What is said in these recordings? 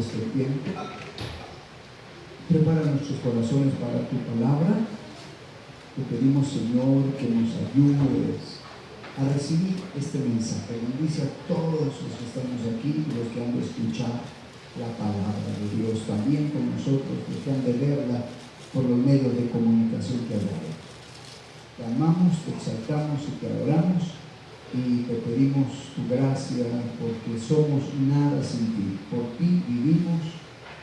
este tiempo. Prepara nuestros corazones para tu palabra. Te pedimos, Señor, que nos ayudes a recibir este mensaje. Bendice a todos los que estamos aquí y los que han de escuchar la palabra de Dios, también con nosotros, los que han de verla por los medios de comunicación que hay. Te amamos, te exaltamos y te adoramos y te pedimos tu gracia porque somos nada sin ti. Por ti vivimos,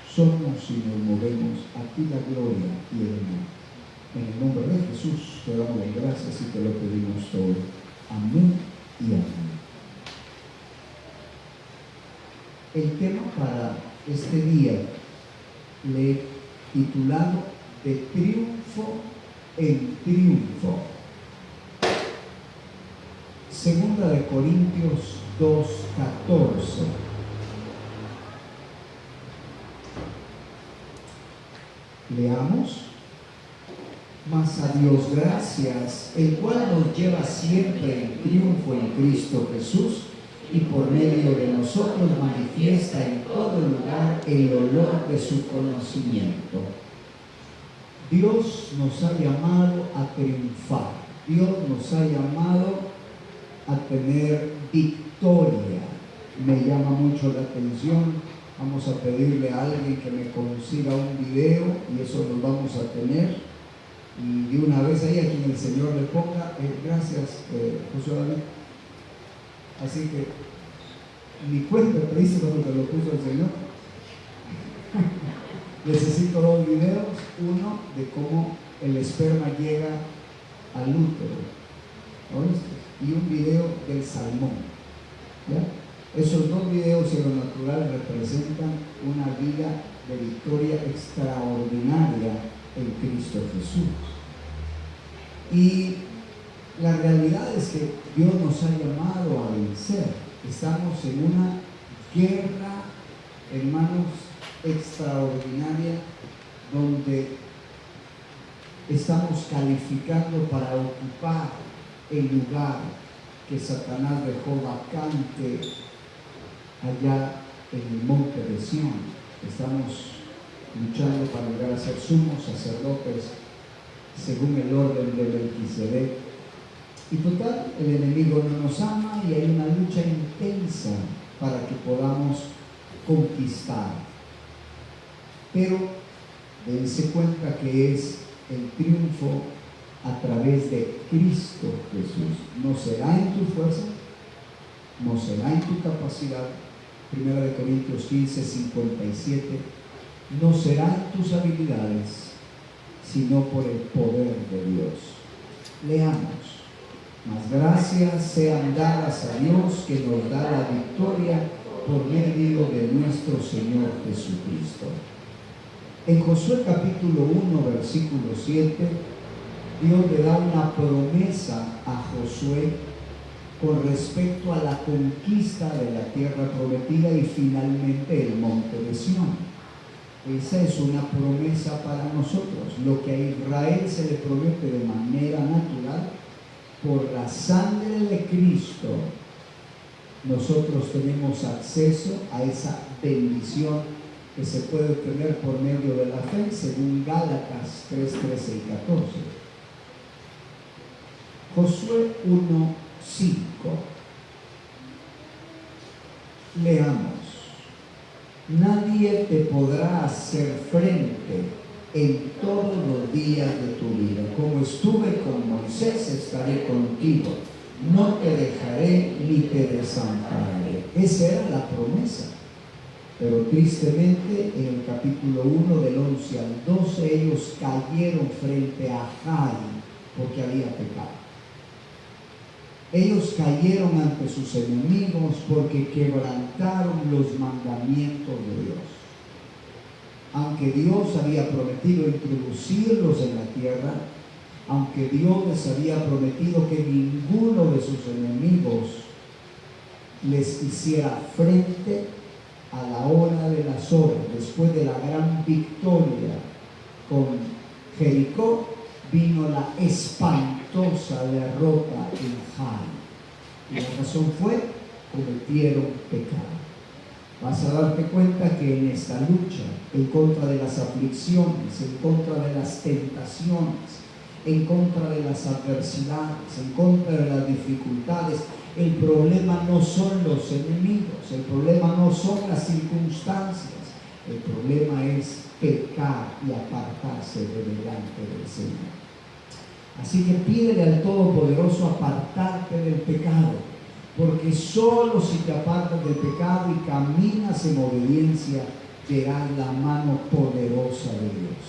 somos y nos movemos. A ti la gloria y el honor. En el nombre de Jesús te damos las gracias y te lo pedimos todo. Amén y amén. El tema para este día le he titulado De triunfo en triunfo. Segunda de Corintios 2:14. Leamos. Mas a Dios gracias, el cual nos lleva siempre en triunfo en Cristo Jesús, y por medio de nosotros manifiesta en todo lugar el olor de su conocimiento. Dios nos ha llamado a triunfar. Dios nos ha llamado a tener victoria. Me llama mucho la atención. Vamos a pedirle a alguien que me consiga un video y eso lo vamos a tener. Y de una vez ahí a quien el Señor le ponga, gracias José David. Así que mi cuenta te dice cuando te lo puso el Señor. Necesito dos videos, uno de cómo el esperma llega al útero, ¿oíste? Y un video del salmón, ¿ya? Esos dos videos en lo natural representan una vida de victoria extraordinaria en Cristo Jesús. Y la realidad es que Dios nos ha llamado a vencer. Estamos en una guerra, hermanos, extraordinaria, donde estamos calificando para ocupar el lugar que Satanás dejó vacante allá en el monte de Sión. Estamos luchando para llegar a ser sumos sacerdotes según el orden de Melquisedec. Y total, el enemigo no nos ama y hay una lucha intensa para que podamos conquistar. Pero dense cuenta que es el triunfo a través de Cristo Jesús. No será en tu fuerza, no será en tu capacidad. 1 Corintios 15:57. No serán tus habilidades, sino por el poder de Dios. Leamos. Mas gracias sean dadas a Dios que nos da la victoria por medio de nuestro Señor Jesucristo. En Josué capítulo 1, versículo 7, Dios le da una promesa a Josué con respecto a la conquista de la tierra prometida y finalmente el monte de Sión. Esa es una promesa para nosotros. Lo que a Israel se le promete de manera natural, por la sangre de Cristo, nosotros tenemos acceso a esa bendición que se puede obtener por medio de la fe, según Gálatas 3:13 y 14. Josué 1:5. Leamos. Nadie te podrá hacer frente en todos los días de tu vida. Como estuve con Moisés, estaré contigo. No te dejaré ni te desampararé. Esa era la promesa. Pero tristemente, en el capítulo 1, del 11 al 12, ellos cayeron frente a Jai porque había pecado. Ellos cayeron ante sus enemigos porque quebrantaron los mandamientos de Dios. Aunque Dios había prometido introducirlos en la tierra, aunque Dios les había prometido que ninguno de sus enemigos les hiciera frente, a la hora de las horas, después de la gran victoria con Jericó, vino la espantosa derrota en Jai. Y la razón fue: cometieron pecado. vas a darte cuenta que en esta lucha, en contra de las aflicciones, en contra de las tentaciones, en contra de las adversidades, en contra de las dificultades, el problema no son los enemigos, el problema no son las circunstancias, el problema es pecar y apartarse de delante del Señor. Así que pídele al Todopoderoso apartarte del pecado, porque solo si te apartas del pecado y caminas en obediencia, verás la mano poderosa de Dios.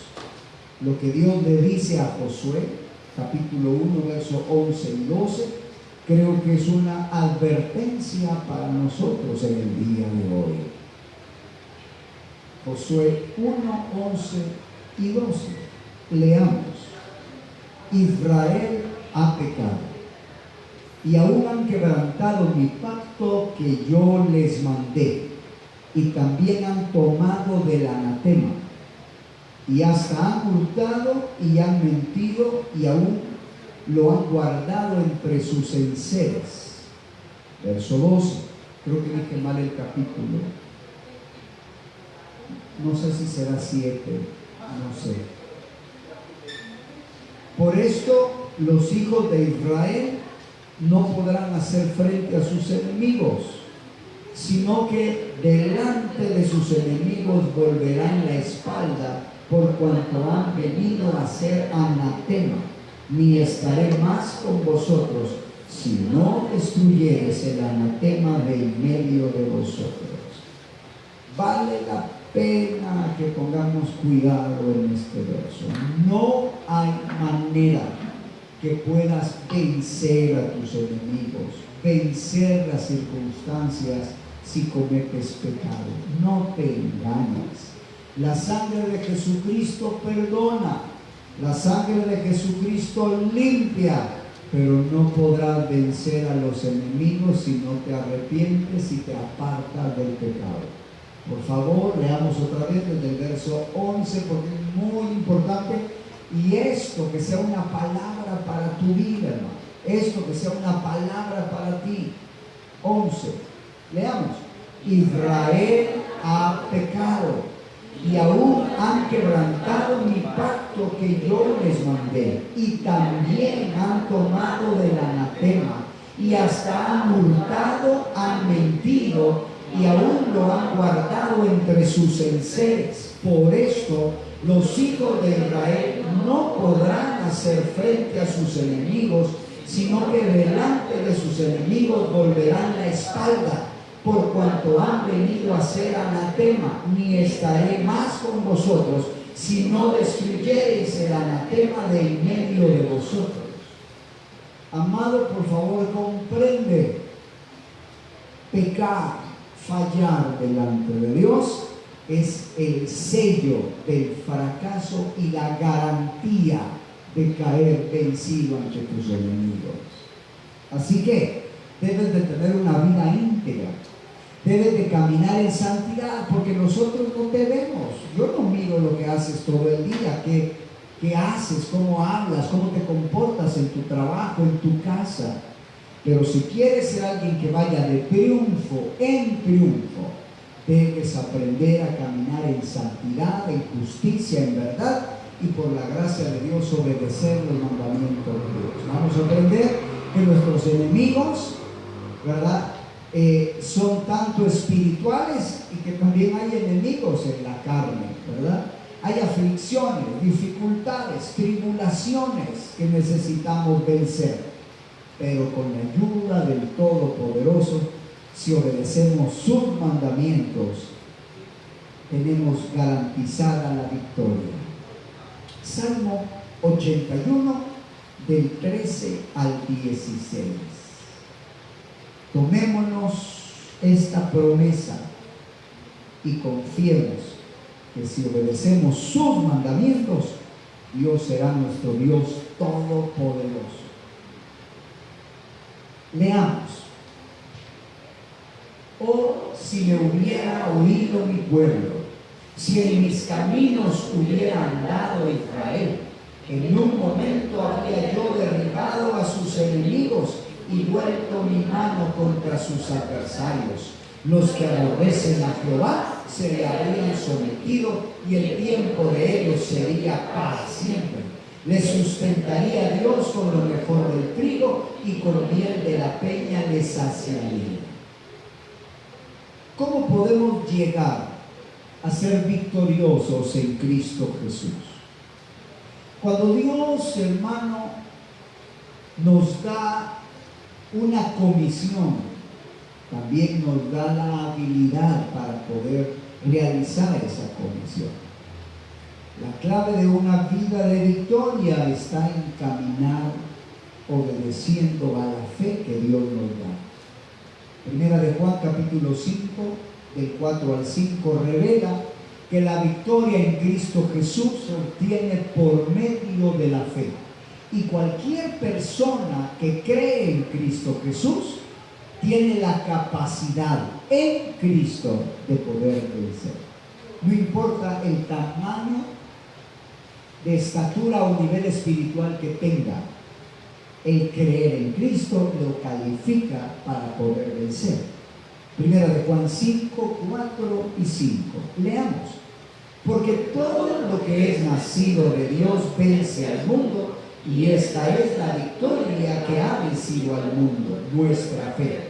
Lo que Dios le dice a Josué, capítulo 1, versos 11 y 12, creo que es una advertencia para nosotros en el día de hoy. Josué 1, 11 y 12. Leamos. Israel ha pecado y aún han quebrantado mi pacto que yo les mandé, y también han tomado del anatema, y hasta han hurtado y han mentido, y aún lo han guardado entre sus enseres. Verso 12, creo que dije mal el capítulo, no sé si será 7, no sé. Por esto los hijos de Israel no podrán hacer frente a sus enemigos, sino que delante de sus enemigos volverán la espalda, por cuanto han venido a ser anatema, ni estaré más con vosotros, si no destruyeres el anatema de en medio de vosotros. Vale la pena que pongamos cuidado en este verso. No hay manera que puedas vencer a tus enemigos, vencer las circunstancias si cometes pecado. No te engañes. La sangre de Jesucristo perdona, la sangre de Jesucristo limpia, pero no podrás vencer a los enemigos si no te arrepientes y te apartas del pecado. Por favor, leamos otra vez desde el verso 11, porque es muy importante. Y esto que sea una palabra para tu vida, hermano. Esto que sea una palabra para ti. 11. Leamos. Israel ha pecado y aún han quebrantado mi pacto que yo les mandé, y también han tomado del anatema, y hasta han hurtado, han mentido, y aún lo han guardado entre sus enseres. Por esto los hijos de Israel no podrán hacer frente a sus enemigos, sino que delante de sus enemigos volverán la espalda, por cuanto han venido a ser anatema, ni estaré más con vosotros, si no destruyereis el anatema de en medio de vosotros. Amado, por favor, comprende. Pecar, fallar delante de Dios es el sello del fracaso y la garantía de caer vencido ante tus enemigos. Así que debes de tener una vida íntegra, debes de caminar en santidad, porque nosotros no te vemos. Yo no miro lo que haces todo el día, qué haces, cómo hablas, cómo te comportas en tu trabajo, en tu casa. Pero si quieres ser alguien que vaya de triunfo en triunfo, debes aprender a caminar en santidad, en justicia, en verdad, y por la gracia de Dios obedecer los mandamientos de Dios. Vamos a aprender que nuestros enemigos, ¿verdad?, son tanto espirituales, y que también hay enemigos en la carne, ¿verdad? Hay aflicciones, dificultades, tribulaciones que necesitamos vencer. Pero con la ayuda del Todopoderoso, si obedecemos sus mandamientos, tenemos garantizada la victoria. Salmo 81, del 13 al 16. Tomémonos esta promesa y confiemos que si obedecemos sus mandamientos, Dios será nuestro Dios todopoderoso. Leamos. Oh, si me hubiera oído mi pueblo, si en mis caminos hubiera andado Israel, en un momento habría yo derribado a sus enemigos y vuelto mi mano contra sus adversarios. Los que aborrecen a Jehová se le habrían sometido y el tiempo de ellos sería para siempre. Les sustentaría Dios con lo mejor del trigo y con miel de la peña les saciaría. ¿Cómo podemos llegar a ser victoriosos en Cristo Jesús? Cuando Dios, hermano, nos da una comisión, también nos da la habilidad para poder realizar esa comisión. La clave de una vida de victoria está en caminar obedeciendo a la fe que Dios nos da. Primera de Juan capítulo 5, del 4 al 5, revela que la victoria en Cristo Jesús se obtiene por medio de la fe. Y cualquier persona que cree en Cristo Jesús tiene la capacidad en Cristo de poder vencer. No importa el tamaño de estatura o nivel espiritual que tenga, el creer en Cristo lo califica para poder vencer. Primera de Juan 5, 4 y 5. Leamos. Porque todo lo que es nacido de Dios vence al mundo, y esta es la victoria que ha vencido al mundo, nuestra fe.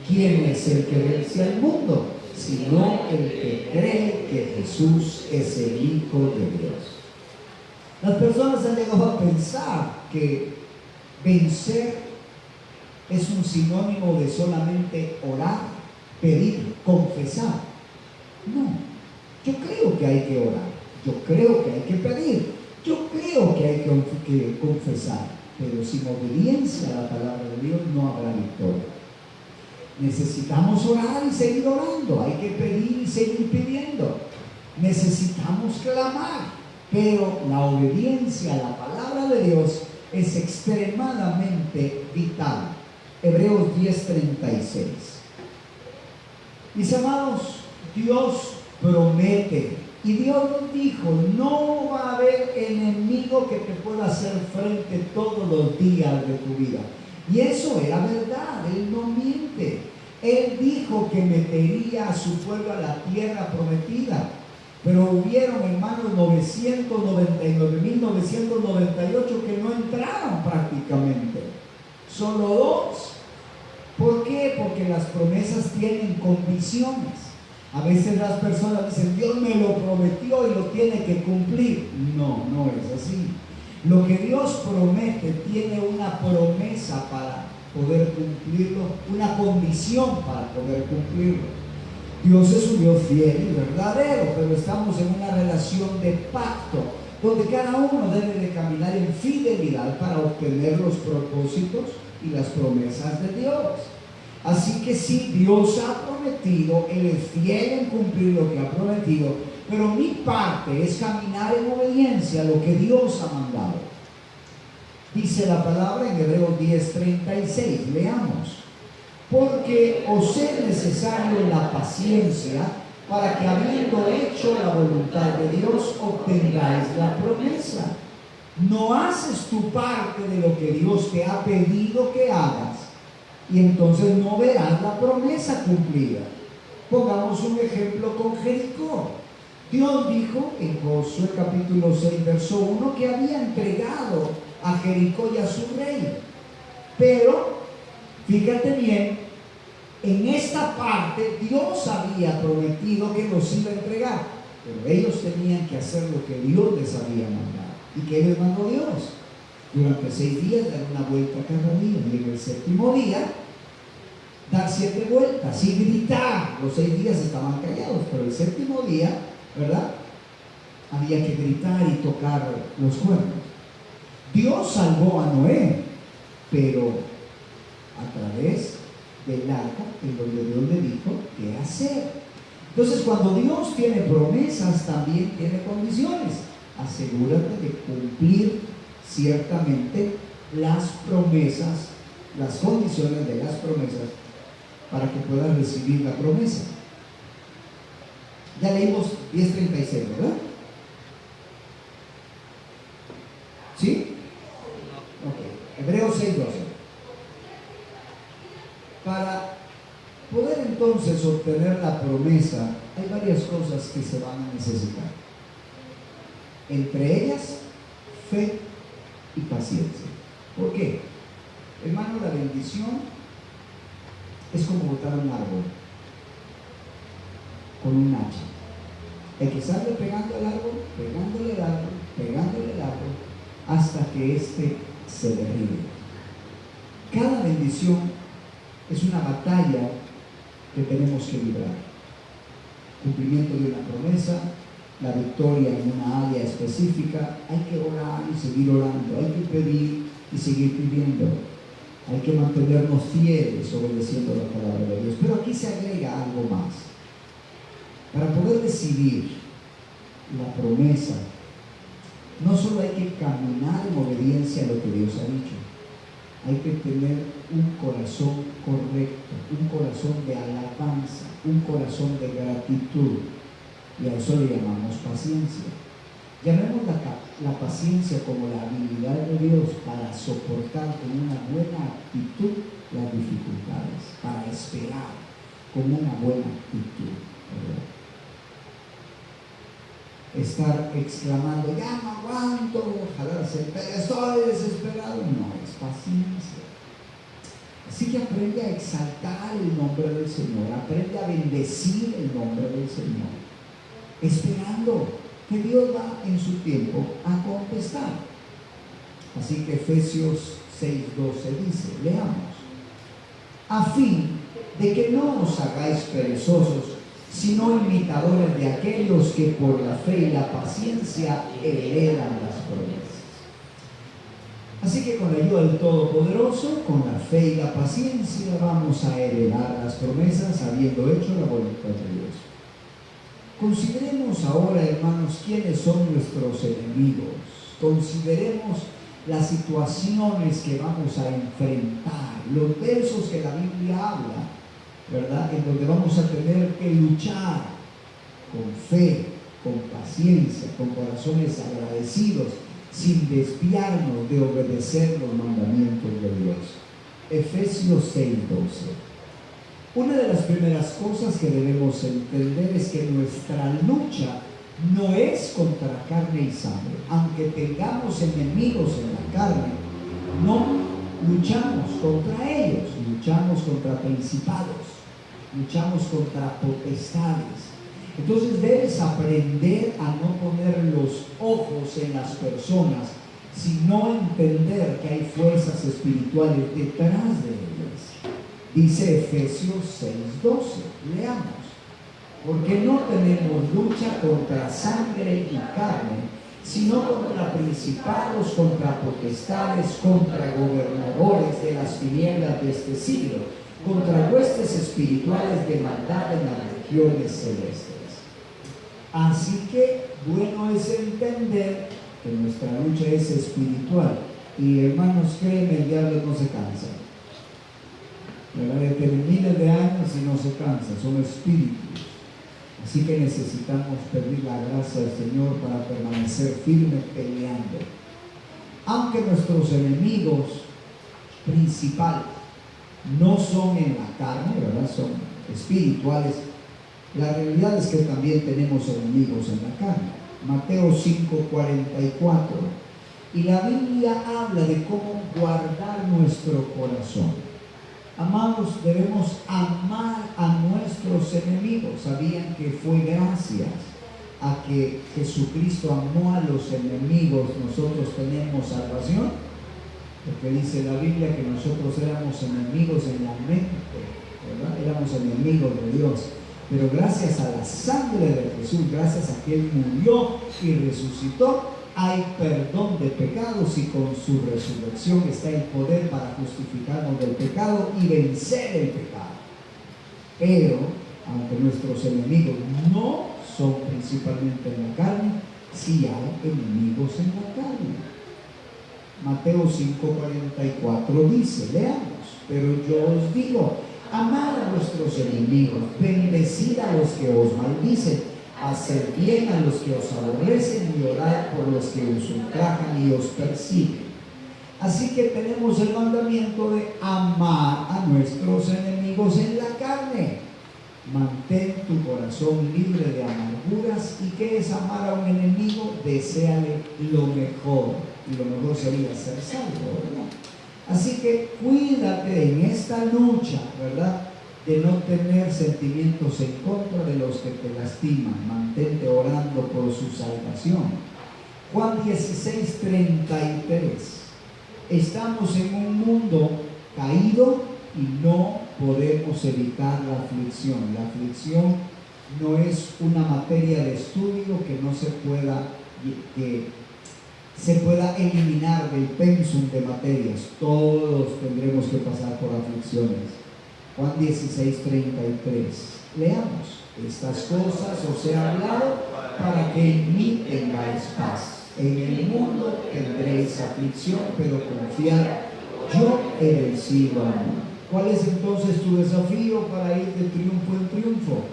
¿Quién es el que vence al mundo? Sino el que cree que Jesús es el Hijo de Dios. Las personas han llegado a pensar que vencer es un sinónimo de solamente orar, pedir, confesar. No, yo creo que hay que orar, yo creo que hay que pedir, yo creo que hay que confesar, pero sin obediencia a la palabra de Dios no habrá victoria. Necesitamos orar y seguir orando, hay que pedir y seguir pidiendo, necesitamos clamar, pero la obediencia a la palabra de Dios es extremadamente vital. Hebreos 10:36. Mis amados, Dios promete, y Dios nos dijo, no va a haber enemigo que te pueda hacer frente todos los días de tu vida. Y eso era verdad, Él no miente. Él dijo que metería a su pueblo a la tierra prometida. Pero hubieron, hermanos, 999.998 que no entraron prácticamente. Solo 2. ¿Por qué? Porque las promesas tienen condiciones. A veces las personas dicen, Dios me lo prometió y lo tiene que cumplir. No, no es así. Lo que Dios promete tiene una promesa para poder cumplirlo, una condición para poder cumplirlo. Dios es un Dios fiel y verdadero, pero estamos en una relación de pacto, donde cada uno debe de caminar en fidelidad para obtener los propósitos y las promesas de Dios. Así que sí, Dios ha prometido, Él es fiel en cumplir lo que ha prometido, pero mi parte es caminar en obediencia a lo que Dios ha mandado. Dice la palabra en Hebreos 10:36, leamos. Porque os es necesario la paciencia para que, habiendo hecho la voluntad de Dios, obtengáis la promesa. No haces tu parte de lo que Dios te ha pedido que hagas, y entonces no verás la promesa cumplida. Pongamos un ejemplo con Jericó. Dios dijo en Josué capítulo 6, verso 1, que había entregado a Jericó y a su rey. Pero fíjate bien, en esta parte Dios había prometido que los iba a entregar, pero ellos tenían que hacer lo que Dios les había mandado. ¿Y qué les mandó Dios? Durante 6 días dar una vuelta cada día, y en el 7º día dar 7 vueltas y gritar. Los 6 días estaban callados, pero el 7º día, ¿verdad?, había que gritar y tocar los cuernos. Dios salvó a Noé, pero a través del arca, en donde Dios le dijo qué hacer. Entonces, cuando Dios tiene promesas, también tiene condiciones. Asegúrate de cumplir ciertamente las promesas, las condiciones de las promesas, para que puedas recibir la promesa. Ya leímos 10:36, ¿verdad? ¿Sí? Ok. Hebreos 6:12. Para poder entonces entonces obtener la promesa, hay varias cosas que se van a necesitar. Entre ellas, fe y paciencia. ¿Por qué? Hermano, la bendición es como botar un árbol con un hacha. Hay que estarle pegando al árbol, pegándole al árbol, pegándole al árbol, hasta que éste se derribe. Cada bendición es una batalla que tenemos que librar. Cumplimiento de una promesa, la victoria en una área específica, hay que orar y seguir orando, hay que pedir y seguir pidiendo, hay que mantenernos fieles obedeciendo la palabra de Dios. Pero aquí se agrega algo más. Para poder decidir la promesa, no solo hay que caminar en obediencia a lo que Dios ha dicho, hay que tener un corazón correcto, un corazón de alabanza, un corazón de gratitud, y a eso le llamamos paciencia. Llamemos la paciencia como la habilidad de Dios para soportar con una buena actitud las dificultades, para esperar con una buena actitud, ¿verdad? Estar exclamando, ya no aguanto, jalarse el pelo, estoy desesperado, no, es paciencia. Así que aprende a exaltar el nombre del Señor, aprende a bendecir el nombre del Señor, esperando que Dios va en su tiempo a contestar. Así que Efesios 6:12 dice, leamos, a fin de que no os hagáis perezosos, sino imitadores de aquellos que por la fe y la paciencia heredan las promesas. Así que con la ayuda del Todopoderoso, con la fe y la paciencia, vamos a heredar las promesas habiendo hecho la voluntad de Dios. Consideremos ahora, hermanos, quiénes son nuestros enemigos. Consideremos las situaciones que vamos a enfrentar, los versos que la Biblia habla, ¿verdad? En donde vamos a tener que luchar con fe, con paciencia, con corazones agradecidos, sin desviarnos de obedecer los mandamientos de Dios. Efesios 6:12. Una de las primeras cosas que debemos entender es que nuestra lucha no es contra carne y sangre. Aunque tengamos enemigos en la carne, no luchamos contra ellos, luchamos contra principados, luchamos contra potestades. Entonces debes aprender a no poner los ojos en las personas, sino entender que hay fuerzas espirituales detrás de ellas. Dice Efesios 6:12, leamos, porque no tenemos lucha contra sangre y carne, sino contra principados, contra potestades, contra gobernadores de las tinieblas de este siglo, contra huestes espirituales de maldad en las regiones celestes. Así que bueno es entender que nuestra lucha es espiritual. Y hermanos, créeme, el diablo no se cansa. Tiene miles de años y no se cansa, son espíritus. Así que necesitamos pedir la gracia del Señor para permanecer firmes peleando. Aunque nuestros enemigos principales no son en la carne, ¿verdad? Son espirituales. La realidad es que también tenemos enemigos en la carne. Mateo 5:44. Y la Biblia habla de cómo guardar nuestro corazón. Amados, debemos amar a nuestros enemigos. ¿Sabían que fue gracias a que Jesucristo amó a los enemigos nosotros tenemos salvación? Porque dice la Biblia que nosotros éramos enemigos en la mente, ¿verdad? Éramos enemigos de Dios. Pero gracias a la sangre de Jesús, gracias a que Él murió y resucitó, hay perdón de pecados, y con su resurrección está el poder para justificarnos del pecado y vencer el pecado. Pero, aunque nuestros enemigos no son principalmente en la carne, sí hay enemigos en la carne. Mateo 5:44 dice, leamos, pero yo os digo, amad a vuestros enemigos, bendecid a los que os maldicen, haced bien a los que os aborrecen y orad por los que os ultrajan y os persiguen. Así que tenemos el mandamiento de amar a nuestros enemigos en la carne. Mantén tu corazón libre de amarguras. ¿Y qué es amar a un enemigo? Deséale lo mejor. Y lo mejor sería ser salvo, ¿verdad? Así que cuídate en esta lucha, ¿verdad?, de no tener sentimientos en contra de los que te lastiman. Mantente orando por su salvación. Juan 16:33. Estamos en un mundo caído y no podemos evitar la aflicción. La aflicción no es una materia de estudio que no se pueda eliminar del pensum de materias. Todos tendremos que pasar por aflicciones. Juan 16:33. Leamos. Estas cosas os he hablado para que en mí tengáis paz. En el mundo tendréis aflicción, pero confiad, yo he vencido al mundo. ¿Cuál es entonces tu desafío para ir de triunfo en triunfo?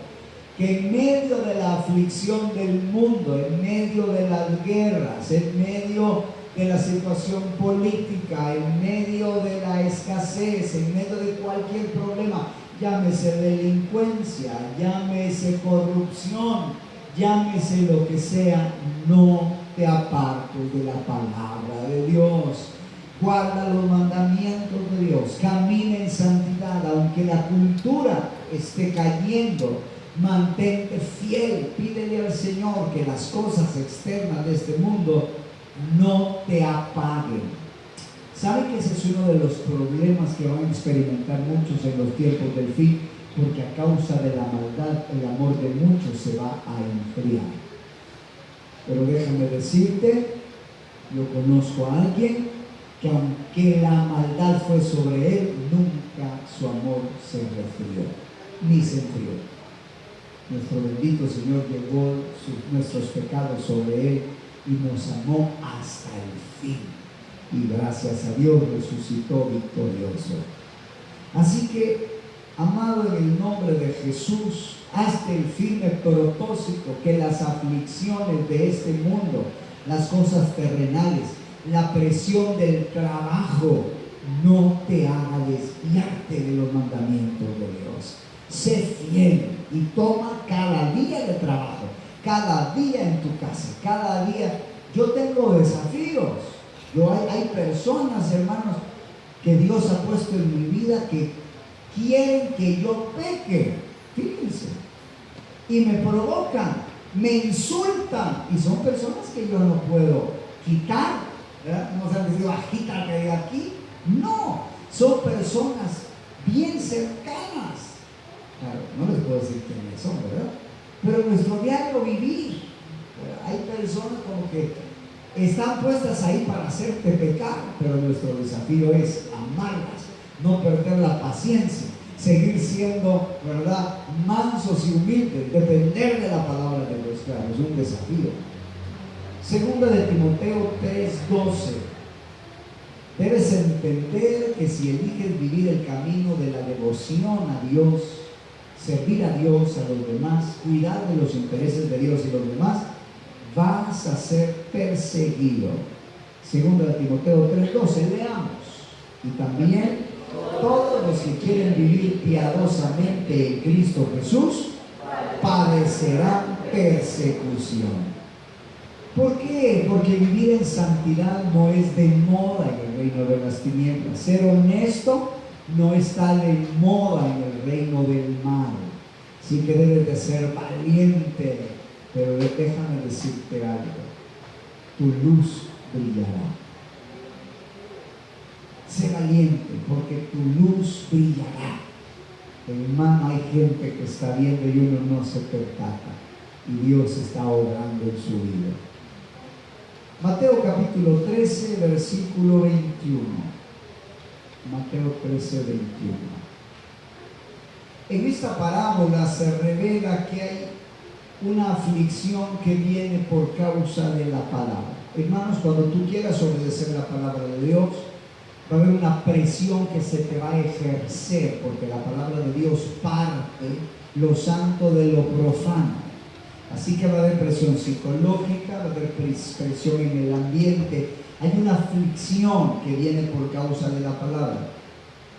Que en medio de la aflicción del mundo, en medio de las guerras, en medio de la situación política, en medio de la escasez, en medio de cualquier problema, llámese delincuencia, llámese corrupción, llámese lo que sea, no te apartes de la palabra de Dios. Guarda los mandamientos de Dios, camina en santidad, aunque la cultura esté cayendo. Mantente fiel, pídele al Señor que las cosas externas de este mundo no te apaguen. ¿Saben que ese es uno de los problemas que van a experimentar muchos en los tiempos del fin? Porque a causa de la maldad, el amor de muchos se va a enfriar. Pero déjame decirte, yo conozco a alguien que aunque la maldad fue sobre él, nunca su amor se refrió, ni se enfrió. Nuestro bendito Señor llevó nuestros pecados sobre él y nos amó hasta el fin. Y gracias a Dios resucitó victorioso. Así que, amado, en el nombre de Jesús, hazte el firme propósito que las aflicciones de este mundo, las cosas terrenales, la presión del trabajo, no te haga desviarte de los mandamientos de Dios. Sé fiel y toma cada día de trabajo, cada día en tu casa, cada día. Yo tengo desafíos. Hay personas, hermanos, que Dios ha puesto en mi vida que quieren que yo peque. Fíjense. Y me provocan, me insultan. Y son personas que yo no puedo quitar. ¿Verdad? No se han decidido, quítate de aquí. No, son personas bien cercanas. Claro, no les puedo decir quiénes son, ¿verdad? Pero en nuestro diario vivir, ¿verdad?, hay personas como que están puestas ahí para hacerte pecar, pero nuestro desafío es amarlas, no perder la paciencia, seguir siendo, ¿verdad?, mansos y humildes, depender de la palabra de Dios. Claro, es un desafío. Segunda de Timoteo 3:12. Debes entender que si eliges vivir el camino de la devoción a Dios, servir a Dios, a los demás, cuidar de los intereses de Dios y los demás, vas a ser perseguido. Segunda de Timoteo 3:12, leamos. Y también todos los que quieren vivir piadosamente en Cristo Jesús padecerán persecución. ¿Por qué? Porque vivir en santidad no es de moda en el reino de las tinieblas. Ser honesto no está de moda en el reino del mal. Sí que debes de ser valiente, pero déjame decirte algo. Tu luz brillará. Sé valiente, porque tu luz brillará. Hermano, hay gente que está viendo y uno no se percata. Y Dios está obrando en su vida. Mateo capítulo 13, versículo 21. Mateo 13, 21. En esta parábola se revela que hay una aflicción que viene por causa de la palabra. Hermanos, cuando tú quieras obedecer la palabra de Dios, va a haber una presión que se te va a ejercer, porque la palabra de Dios parte lo santo de lo profano. Así que va a haber presión psicológica, va a haber presión en el ambiente. Hay una aflicción que viene por causa de la palabra.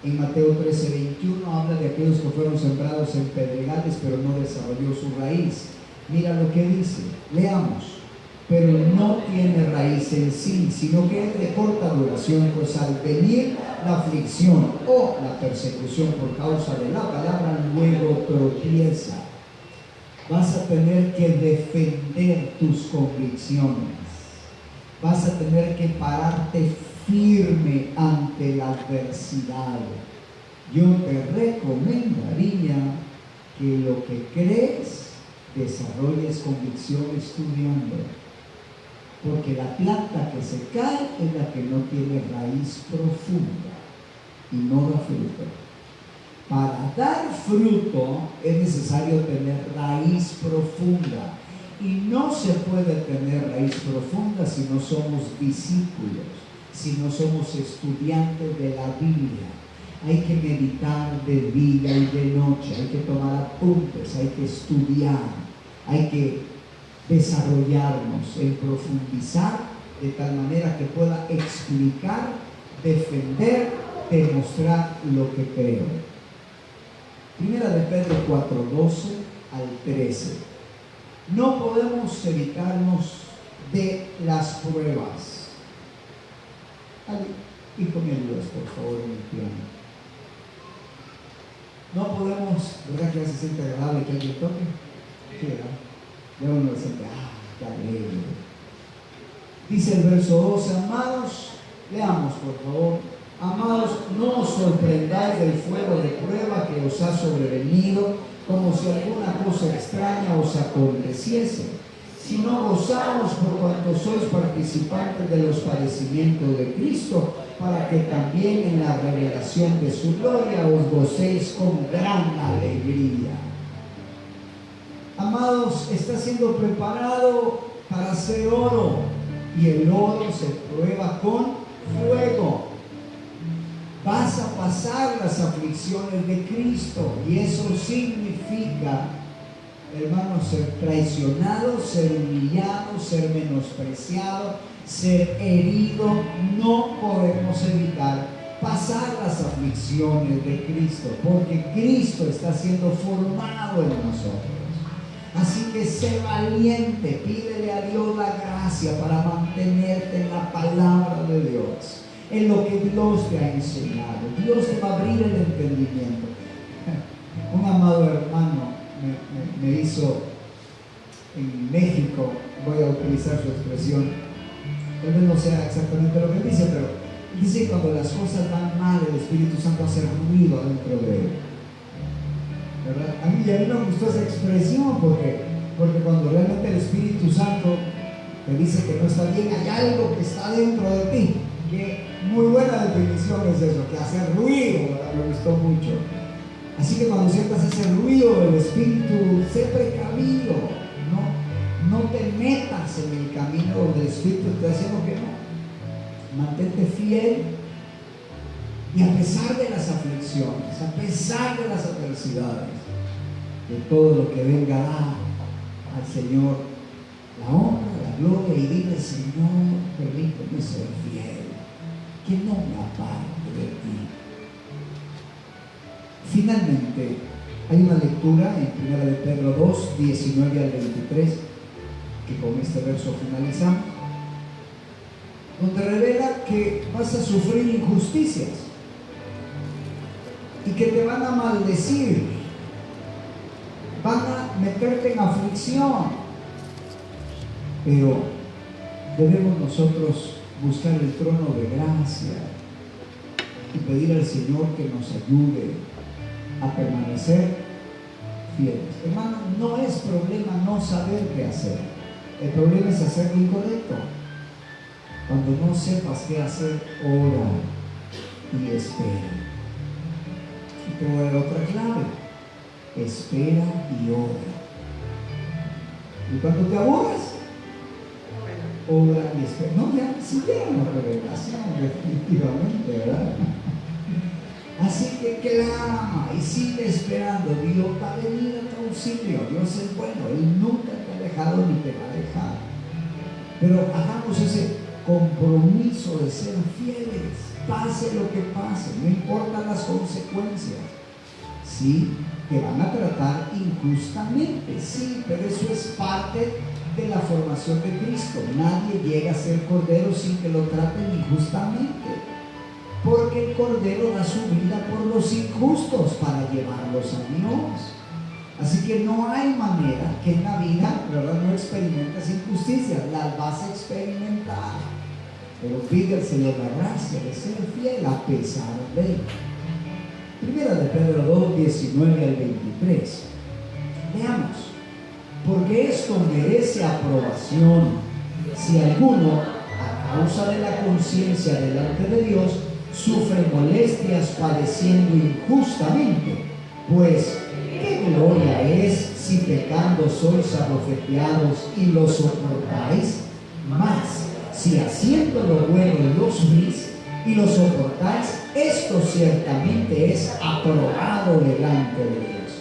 En Mateo 13:21 habla de aquellos que fueron sembrados en pedregales, pero no desarrolló su raíz. Mira lo que dice, leamos. Pero no tiene raíz en sí, sino que es de corta duración, pues al venir la aflicción o la persecución por causa de la palabra, luego tropieza. Vas a tener que defender tus convicciones. Vas a tener que pararte firme ante la adversidad. Yo te recomendaría que lo que crees, desarrolles convicción estudiando. Porque la planta que se cae es la que no tiene raíz profunda y no da fruto. Para dar fruto es necesario tener raíz profunda. Y no se puede tener raíz profunda si no somos discípulos, si no somos estudiantes de la Biblia. Hay que meditar de día y de noche, hay que tomar apuntes, hay que estudiar, hay que desarrollarnos, en profundizar de tal manera que pueda explicar, defender, demostrar lo que creo. Primera de Pedro 4:12 al 13. No podemos evitarnos de las pruebas. Hijo, me ayudas por favor en el piano. No podemos, ¿verdad que se siente agradable que alguien toque? Sí, ¿verdad? Ya uno se siente, qué alegre. Dice el verso 12, amados, leamos por favor. Amados, no os sorprendáis del fuego de prueba que os ha sobrevenido, como si alguna cosa extraña os aconteciese, sino gozaos por cuanto sois participantes de los padecimientos de Cristo, para que también en la revelación de su gloria os gocéis con gran alegría. Amados, está siendo preparado para ser oro, y el oro se prueba con fuego. Vas a pasar las aflicciones de Cristo, y eso significa, hermanos, ser traicionado, ser humillado, ser menospreciado, ser herido. No podemos evitar pasar las aflicciones de Cristo, porque Cristo está siendo formado en nosotros. Así que sé valiente, pídele a Dios la gracia para mantenerte en la palabra de Dios, en lo que Dios te ha enseñado. Dios te va a abrir el entendimiento. Un amado hermano me hizo en México, voy a utilizar su expresión, tal vez no sea exactamente lo que dice, pero dice que cuando las cosas van mal, el Espíritu Santo hace ruido dentro de él. ¿Verdad? A mí me gustó esa expresión porque cuando realmente el Espíritu Santo te dice que no está bien, hay algo que está dentro de ti. Que muy buena definición es eso, que hace ruido, ¿verdad? Me gustó mucho. Así que cuando sientas ese ruido del Espíritu, sé precavido, no te metas en el camino donde el Espíritu te está diciendo que no. Mantente fiel, y a pesar de las aflicciones, a pesar de las adversidades, de todo lo que venga, da al Señor la honra, la gloria, y dile: Señor, permíteme ser fiel, que no me aparte de ti. Finalmente, hay una lectura en 1 de Pedro 2, 19 al 23, que con este verso finalizamos, donde revela que vas a sufrir injusticias y que te van a maldecir, van a meterte en aflicción, pero debemos nosotros buscar el trono de gracia y pedir al Señor que nos ayude a permanecer fieles. Hermano, no es problema no saber qué hacer, el problema es hacer lo incorrecto. Cuando no sepas qué hacer, ora y espera. Y te voy a dar otra clave: espera y ora. Y cuando te aburras, ora y espera. No, ya sí llega la revelación, definitivamente, ¿verdad? Así que clama y sigue esperando. Dios va a venir a tu auxilio. Dios es bueno, Él nunca te ha dejado ni te va a dejar. Pero hagamos ese compromiso de ser fieles, pase lo que pase, no importa las consecuencias. Sí, te van a tratar injustamente, sí, pero eso es parte de la formación de Cristo. Nadie llega a ser cordero sin que lo traten injustamente, porque el cordero da su vida por los injustos para llevarlos a Dios. Así que no hay manera que en la vida, ¿verdad?, no experimentes injusticias, las vas a experimentar, pero pide al Señor la gracia de ser fiel a pesar de. Primera de Pedro 2, 19 al 23. Veamos, porque esto merece aprobación si alguno, a causa de la conciencia delante de Dios, sufre molestias padeciendo injustamente. Pues, ¿qué gloria es si pecando sois abofeteados y lo soportáis? Mas, si haciendo lo bueno lo sufrís y lo soportáis, esto ciertamente es aprobado delante de Dios.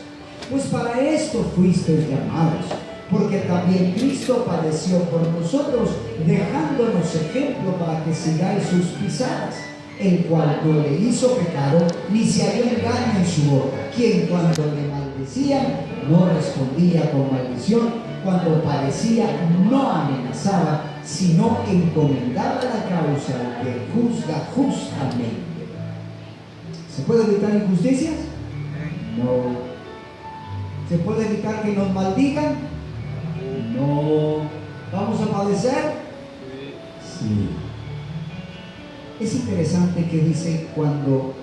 Pues para esto fuisteis llamados, porque también Cristo padeció por nosotros, dejándonos ejemplo para que sigáis sus pisadas, el cual no le hizo pecado, ni se halló engaño en su boca, quien cuando le maldecían no respondía con maldición, cuando padecía no amenazaba, sino encomendaba la causa al que juzga justamente. ¿Se puede evitar injusticias? No. ¿Se puede evitar que nos maldigan? No. ¿Vamos a padecer? Sí. Es interesante que dice cuando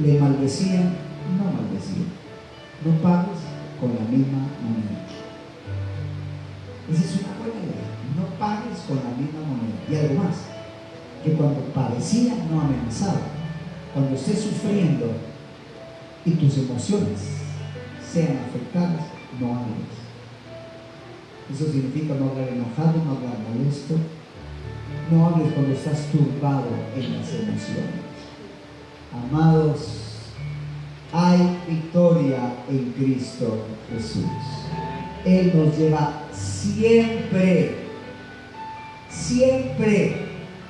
le maldecían, no maldecían. No pagues con la misma moneda. Esa es una buena idea. No pagues con la misma moneda. Y algo más, que cuando padecía no amenazaba. Cuando estés sufriendo y tus emociones sean afectadas, no hables. Eso significa no hablar enojado, no hablar molesto. No hables cuando estás turbado en las emociones. Amados, hay victoria en Cristo Jesús. Él nos lleva siempre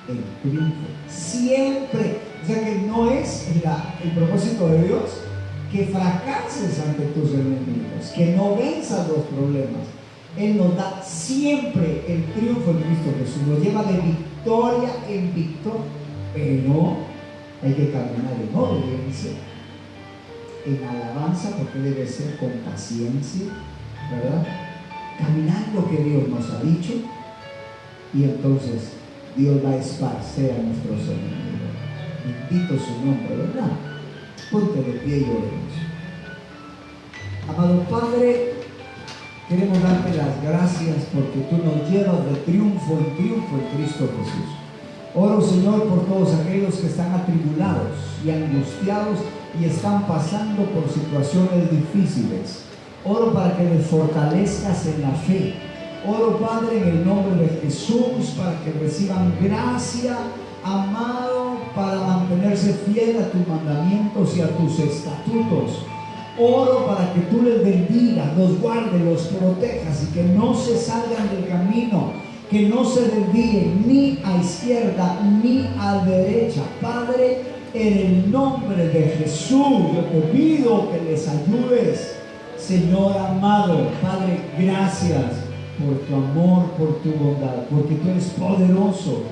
el triunfo, siempre. O sea que no es el propósito de Dios que fracases ante tus enemigos, que no venzas los problemas. Él nos da siempre el triunfo en Cristo Jesús, nos lleva de victoria en victoria, pero hay que caminar en obediencia, en alabanza, porque debe ser con paciencia, ¿verdad? Caminar lo que Dios nos ha dicho, y entonces Dios va a esparcer a nuestros enemigos. Bendito su nombre, ¿verdad? Ponte de pie y oremos. Amado Padre, queremos darte las gracias porque tú nos llevas de triunfo en triunfo en Cristo Jesús. Oro, Señor, por todos aquellos que están atribulados y angustiados y están pasando por situaciones difíciles. Oro para que les fortalezcas en la fe. Oro, Padre, en el nombre de Jesús, para que reciban gracia, amado, para mantenerse fiel a tus mandamientos y a tus estatutos. Oro para que tú les bendigas, los guardes, los protejas y que no se salgan del camino, que no se desvíen ni a izquierda ni a derecha. Padre, en el nombre de Jesús, yo te pido que les ayudes. Señor amado, Padre, gracias por tu amor, por tu bondad, porque tú eres poderoso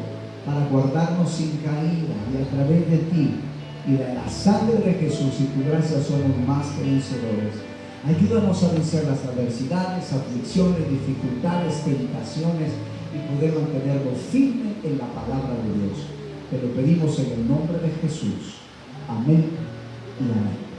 para guardarnos sin caída, y a través de ti y de la sangre de Jesús y tu gracia somos más que vencedores. Ayúdanos a vencer las adversidades, aflicciones, dificultades, tentaciones y poder mantenernos firmes en la palabra de Dios. Te lo pedimos en el nombre de Jesús. Amén y amén.